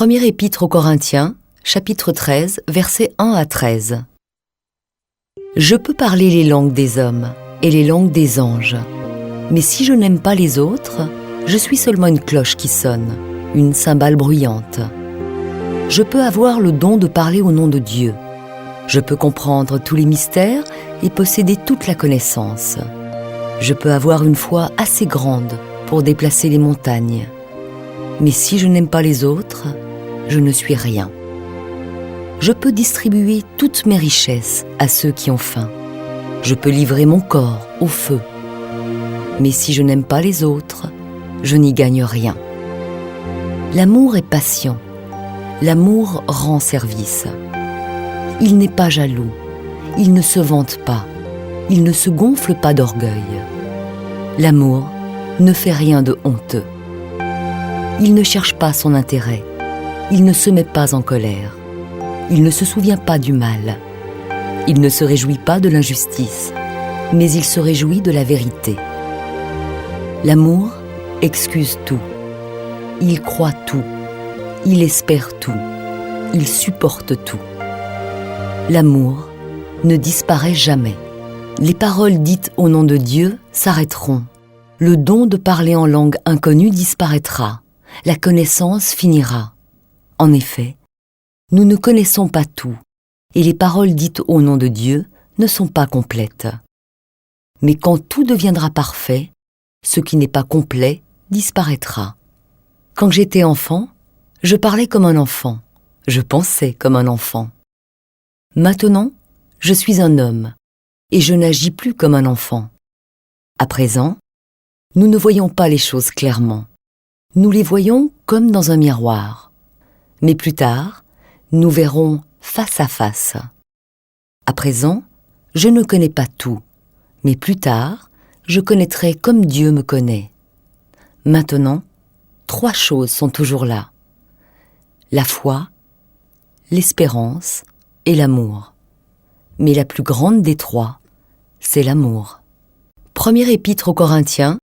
Première épître aux Corinthiens, chapitre 13, versets 1 à 13. Je peux parler les langues des hommes et les langues des anges, mais si je n'aime pas les autres, je suis seulement une cloche qui sonne, une cymbale bruyante. Je peux avoir le don de parler au nom de Dieu. Je peux comprendre tous les mystères et posséder toute la connaissance. Je peux avoir une foi assez grande pour déplacer les montagnes. Mais si je n'aime pas les autres, je ne suis rien. Je peux distribuer toutes mes richesses à ceux qui ont faim. Je peux livrer mon corps au feu. Mais si je n'aime pas les autres, je n'y gagne rien. L'amour est patient. L'amour rend service. Il n'est pas jaloux. Il ne se vante pas. Il ne se gonfle pas d'orgueil. L'amour ne fait rien de honteux. Il ne cherche pas son intérêt. Il ne se met pas en colère. Il ne se souvient pas du mal. Il ne se réjouit pas de l'injustice, mais il se réjouit de la vérité. L'amour excuse tout. Il croit tout. Il espère tout. Il supporte tout. L'amour ne disparaît jamais. Les paroles dites au nom de Dieu s'arrêteront. Le don de parler en langue inconnue disparaîtra. La connaissance finira. En effet, nous ne connaissons pas tout, et les paroles dites au nom de Dieu ne sont pas complètes. Mais quand tout deviendra parfait, ce qui n'est pas complet disparaîtra. Quand j'étais enfant, je parlais comme un enfant, je pensais comme un enfant. Maintenant, je suis un homme, et je n'agis plus comme un enfant. À présent, nous ne voyons pas les choses clairement. Nous les voyons comme dans un miroir. Mais plus tard, nous verrons face à face. À présent, je ne connais pas tout, mais plus tard, je connaîtrai comme Dieu me connaît. Maintenant, 3 choses sont toujours là. La foi, l'espérance et l'amour. Mais la plus grande des 3, c'est l'amour. Première épître aux Corinthiens,